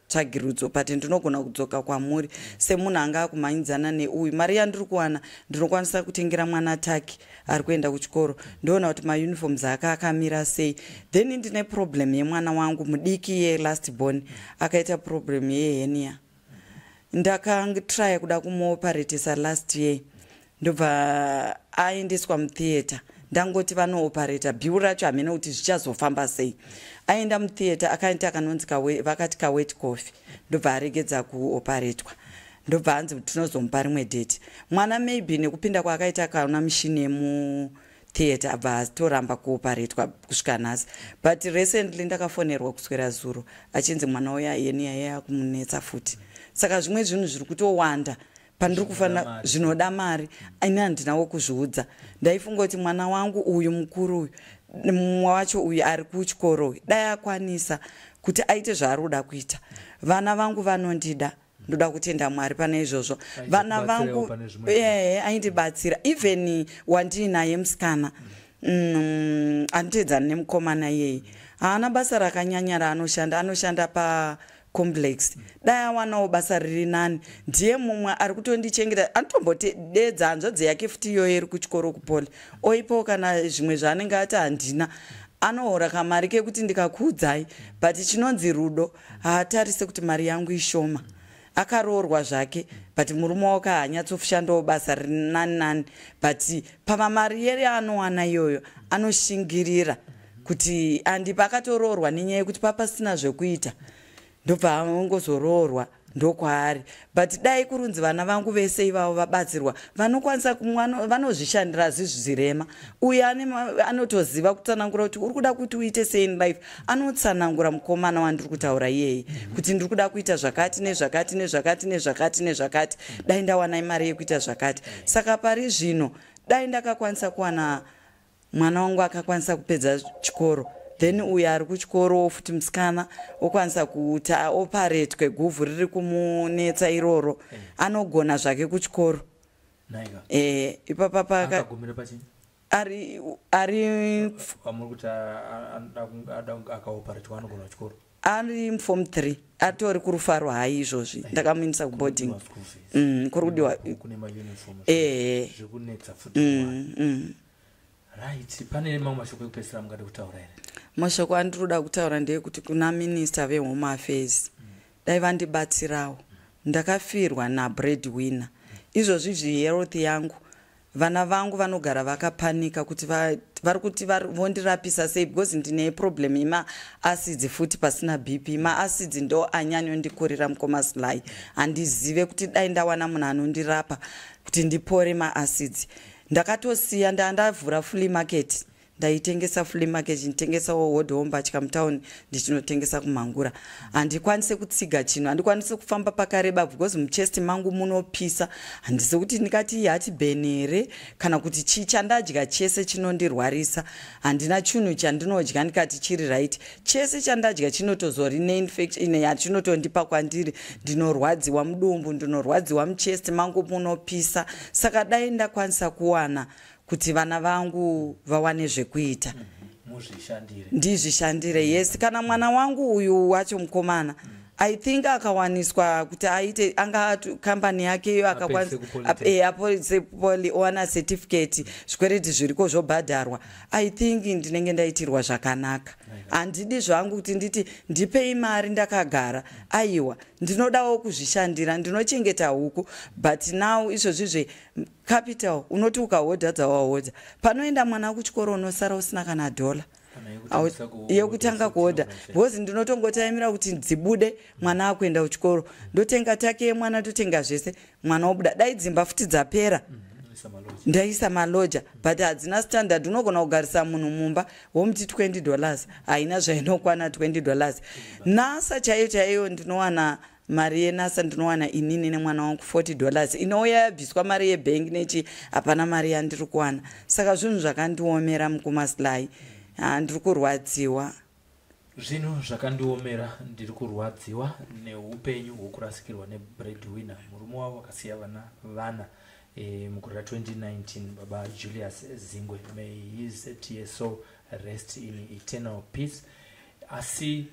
tsvagirudzo, but ndinogona kudzoka kwamuri semunhu anga akumanyidzana neuyu. Mari yandiri kuwana ndinokwanisa kutengera mwana taki ari kuenda kuchikoro, ndoona kuti mauniforms ake akamira sei. Then ndine problem yemwana wangu mudiki yelast born akaita problem yehenia. Ndakangitraya kuda kumuoparatisa last year, ndobva aendeswa mutheatre. Ndangoti vanooparata, bhiu racho hamene kuti zvichazofamba sei. Aenda mutheatre akaita kanonzi vakati kawet coffee, ndobva aregedza kuoparetwa. Ndobva anzi tinozomupa rimwe date. Mwana maybe nekupinda kwaakaita kaona mishini yemutheatre abva atoramba kuoparetwa kusvika nhasi. But recently ndakafonerwa kuswera zuro achinzi mwana uya yeni yaya kumunetsa futi. Saka zvimwe zvinhu zviri kutowanda pandiri kufanira zvinoda mari, ini handinawo kuzviudza. Ndaifunga kuti mwana wangu uyu mukuru uyu, mumwe wacho uyu ari kuchikoro, dai akwanisa kuti aite zvaari kuda kuita. Vana vangu vanondida, ndoda kutenda Mwari pane izvozvo. Vana vangu aindibatsira, even wandinaye musikana anotedzana nemukomana iyeye, haana basa rakanyanya raanoshanda, anoshanda complex dai awanawo basa riri nani. Ndiye mumwe ari kutondichengeta, anotombotededza hanzvadzi yake futi iyoyo iri kuchikoro kupoli, oipawo kana zvimwe zvaanenge ati handina, anohora kamari kekuti ndikakuudzai, but chinonzi rudo haatarise kuti mari yangu ishoma. Akaroorwa zvake, but murume wake haanyatsoshandawo basa riri nani nani, but pamamari yeri anowana iyoyo anoshingirira kuti andipa akatoroorwa nenyaya yekuti papasina zvekuita, ndobva angozoroorwa ndokwaari. But dai kurunzi vana vangu vese ivavo vabatsirwa, vanokwanisa vanozvishandira zvirema. Uye anotoziva kutsanangura kuti uri kuda kuti uite sei in life, anotsanangura mukomana wandiri kutaura iyeye kuti ndiri kuda kuita zvakati nezvakati nezvakati nezvakati nezvakati, dai ndawana mari yekuita zvakati. Saka pari zvino dai ndakakwanisa kuwana mwana wangu akakwanisa kupedza chikoro, then uyu ari kuchikoro futi musikana okwanisa kuita operate kweguvhu riri kumunetsa iroro, anogona zvake kuchikoro. Ipapa paka ari form 3 atori kurufaro hai izvozvi ndakamuindisa kuboarding kuri kudiwa right. Pane mamwe mashoko ekupesera mungade kutaura here? Mashoko andiri kuda kutaura ndeyekuti kuna minister vehome affairs dai vandibatsirawo. Ndakafirwa nabreadwinner, izvozvi zvihealth yangu, vana vangu vanogara vakapanika kuti vari kuti vondirapisa sei, because ndine problem yemaacids futi pasina BP. Maacids ndo anyanyondikurira Mukoma Sly. Handizive kuti dai ndawana munhu anondirapa kuti ndipore maacids. Ndakatosiya ndavhura flea market, ndaitengesa flea market, nditengesawo wardrobe mbatya mutown, ndichinotengesa kumhangura. Handikwanise kutsiga chinhu, handikwanise kufamba pakareba because muchest mangu munopisa. Handisi kuti ndikati hati benere kana kuti chichandadya chese chinondirwarisa. Handina chinhu chandinodya ndikati chiri right. Chese chandadya chinotozori neinfection yachinotondipa kwandiri. Ndinorwadziwa mudumbu, ndinorwadziwa muchest mangu munopisa. Saka dai ndakwanisa kuwana kuti vana vangu vawane zvekuita, ndizvishandire. Yes, kana mwana wangu uyu wacho mukomana I think akawaniswa kuti aite anga company yake iyo akakwanisa apolice poli owana certificate, zvikwereti zviriko zvobhadharwa, I think ndinenge ndaitirwa zvakanaka. Handidi zvangu kuti nditi ndipei mari ndakagara, aiwa ndinodawo kuzvishandira, ndinochengeta huku. But now izvozvi capital unoti ukahodha dzawahodha, panoenda mwana kuchikoro unosara usina kana $1 yekutanga kuhodha, because ndinotongotaimira kuti dzibude mwana akuenda kuchikoro, ndotenga take mwana, totenga zvese, mwana obuda. Dai dzimba futi dzapera ndaisa maloja, but hadzina standard. Unogona kugarisa munhu mumba womuti $20, haina zvainokwana $20. NASA chaiyo chaiyo ndinowana mari yenasa, ndinowana inini nemwana wangu $40, inouya yabviswa mari yebhengi nechi, hapana mari yandiri kuwana. Saka zvinhu zvakandiomera Mukoma Sly, ndiri kurwadziwa. Zvinhu zvakandiomera, ndiri kurwadziwa neupenyu hwokurasikirwa nebreadwinner. Murume wavo akasiya vana mukore ra2019, baba Julius Zingwe. May his TSO rest in eternal peace. Asi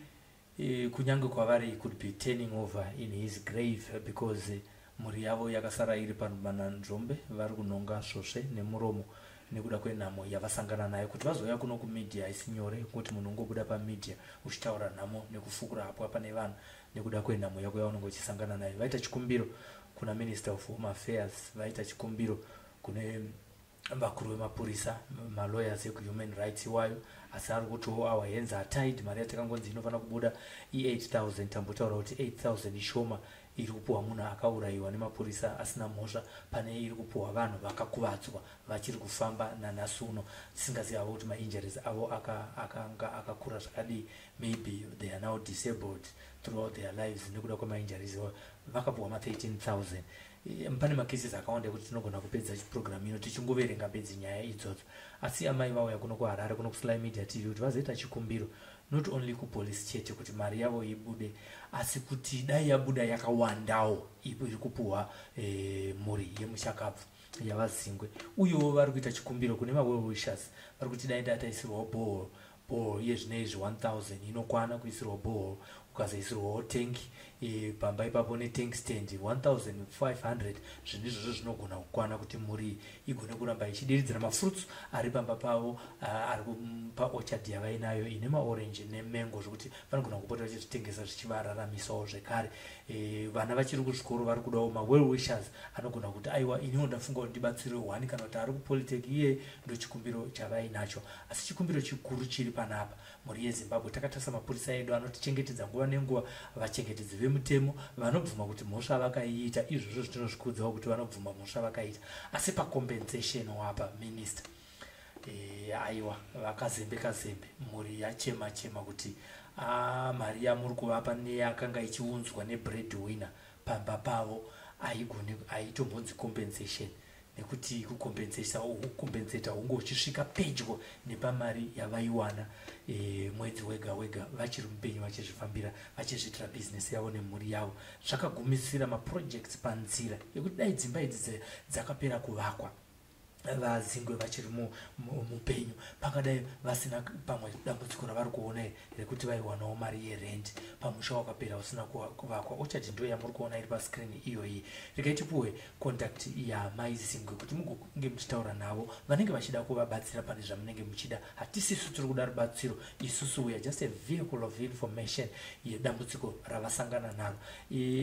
kunyange kwavari could be turning over in his grave because mhuri yavo yakasara iri pamananzvombe, vari kunonga svosve nemuromo nekuda kwenhamo yavasangana nayo. Kuti vazoya kuno kumedia haisi nyore, kuti munhu ungobuda pamedia uchitaura nhamo nekufukura hapo pane vanhu nekuda kwenhamo yako yaunenge uchisangana nayo. Vaita chikumbiro kuna Minister of Home Affairs, vaita chikumbiro kune vakuru vemapurisa, malawyers ekuhuman rights iwayo, asi ari kuti our hands are tied. Mari yatakangonzi inofanira kubuda i8,000, tambotaura kuti 8,000 ishoma iri kupuwa munhu akaurayiwa nemapurisa asina mhosva, pane iri kupuwa vanhu vakakuvadzwa vachiri kufamba naNhasi uno, tisingazivi havo kuti mainjuries avo akakura zvakadii. Maybe they are now disabled throughout their lives nekuda kwemainjuries avo, vakapuwa ma13,000. Pane macases akawanda ekuti tinogona kupedza program ino tichingoverenga bedzi nyaya idzodzo. Asi amai vauya kuno kuHarare kuno kuSlyMedia TV kuti vazoita chikumbiro not only kupolice chete kuti mari yavo ibude, asi kuti dai yabuda yakawandawo iri kupuhwa mhuri yemushakabvu yavaZingwe. Uyewo vari kuita chikumbiro kune well wishers, vari kuti dai ndataisirwa bowl yezvinezvi 1,000 inokwana kuisirwa bowl kukazoisirwawo tengi pamba ipapo netank stand 1500 zvinhu izvozvo zvinogona kukwana kuti mhuri igone kuramba ichidiridzira mafruits ari pamba pavo ari paorchard yavainayo ine maorange nemango zvokuti vanogona kupota vachizvitengesa zvichivararamisawo zvekare. Vana vachiri kuzvikoro vari kudawo mawell wishers anogona kuti aiwa iniwo ndafunga kuti ndibatsire 1 kana kuti ari kupolitech iye ndo chikumbiro chavainacho. Asi chikumbiro chikuru chiri panapa mhuri yeZimbabwe takatasa mapurisa edu anotichengetedza nguva nenguva, vachengetedzi vemutemo vanobvuma kuti mhosva vakaiita, izvozvo zvinozvikudzawo kuti vanobvuma mhosva vakaita. Asi pacompensation wapa minister aiwa vakazembe mhuri yachema kuti mari yamuri kuvapa neyakanga ichiunzwa nebreadwinner pamba pavo aitombonzi compensation, nekuti kukompenseta hunge uchisvika pedyo nepamari yavaiwana mwedzi wega vachiri mupenyu vachizvifambira vachizviitira business yavo nemhuri yavo. Zvakagumisira maprojects panzira yekuti dai dzimba idzi dzakapera kuvakwa vazingwe vachiri mupenyu pangadai vasina pamwe dambudziko ravari kuona rekuti vaiwanawo mari yerent pamusha wakapera usina kuvakwa. Ochati ndo yamuri kuona iri pascreen iyoyi. Regai tipuwe contact yamai Zingwe kuti mugonge muchitaura navo vanenge vachida kuvabatsira pane zvamunenge muchida. Hatisisu tiri kuda rubatsiro, isusu we are just a vehicle of information yedambudziko ravasangana naro.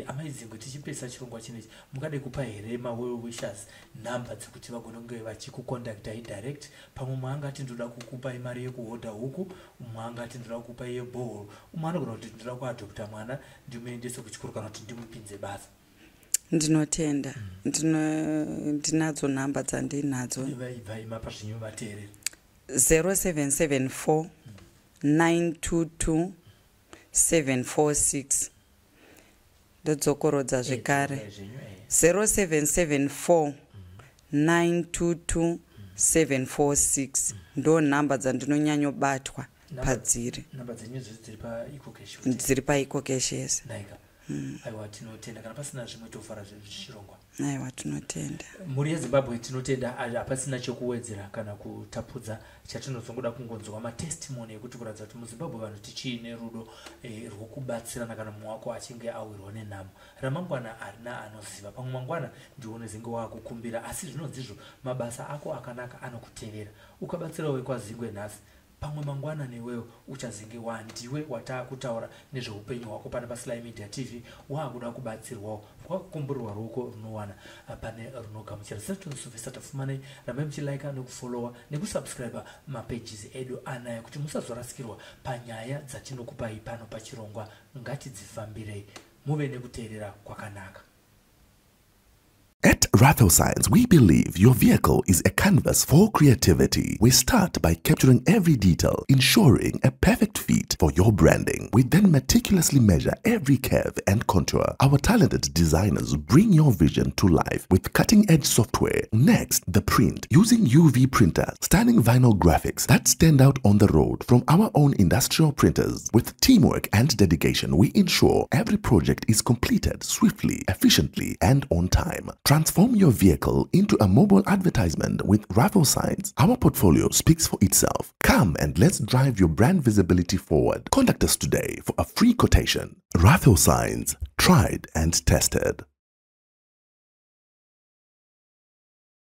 Amai Zingwe tichipesa chirongwa chinechi mungade kupa here mawell wishers number dzekuti vagone kunge vachikukontaktai direct. Pamwe mwangati ndoda kukupa imari yekuhodha huku, mwangati ndoda kukupa yebohol, umwe anogona kuti ndoda kuadopta mwana ndimuendese kuchikoro kana kuti ndimupinze basa. Ndinotenda ndinadzo nhamba dzandinadzo vaimapa zvinyu vateereri 0774 922 746 ndodzokorodza zvekare 0774 922 746 ndo nhamba dzandinonyanyobatwa padziri. Nhamba dzenyu dziri paikokeshese. Aiwa tinotenda kana pasina zvimwe tofara zvichirongwa. Aiwa tinotenda. Mhuri yeZimbabwe tinotenda hapasina chekuwedzera kana kutapudza. Chatinozongoda kungonzwa matestimony ekuti kuratidza kuti muZimbabwe vanhu tichiine rudo rwokubatsirana kana mumwe wako achinge awirwa nenhamo. Ramangwana harina anoziva, pamwe mangwana ndiwo Zingwe wakukumbira, asi zvinonzizvo mabasa ako akanaka anokutevera. Ukabatsira wekwazingwe nhasi pamwe mangwana newewo uchazinge ndiwe watakutaura nezveupenyu hwako pana paSlyMedia TV wakuda kubatsirwawo kwakukumburirwa ruoko runowana pane runogamuchira. Satinosuvesa tafumanai ramai muchilike nekufollowa nekusubscribe mapages edu anaya kuti musazorasikirwa panyaya dzatinokupai pano pachirongwa. Ngatidzifambirei muve nekuteerera kwakanaka. At Ratho Science, we believe your vehicle is a canvas for creativity. We start by capturing every detail, ensuring a perfect fit for your branding. We then meticulously measure every curve and contour. Our talented designers bring your vision to life with cutting-edge software. Next, the print. Using UV printers, stunning vinyl graphics that stand out on the road from our own industrial printers. With teamwork and dedication, we ensure every project is completed swiftly, efficiently, and on time. Transform your vehicle into a mobile advertisement with Ratho Science. Our portfolio speaks for itself. Come and let's drive your brand visibility forward. Contact us today for a free quotation. Ratho Science, tried and tested.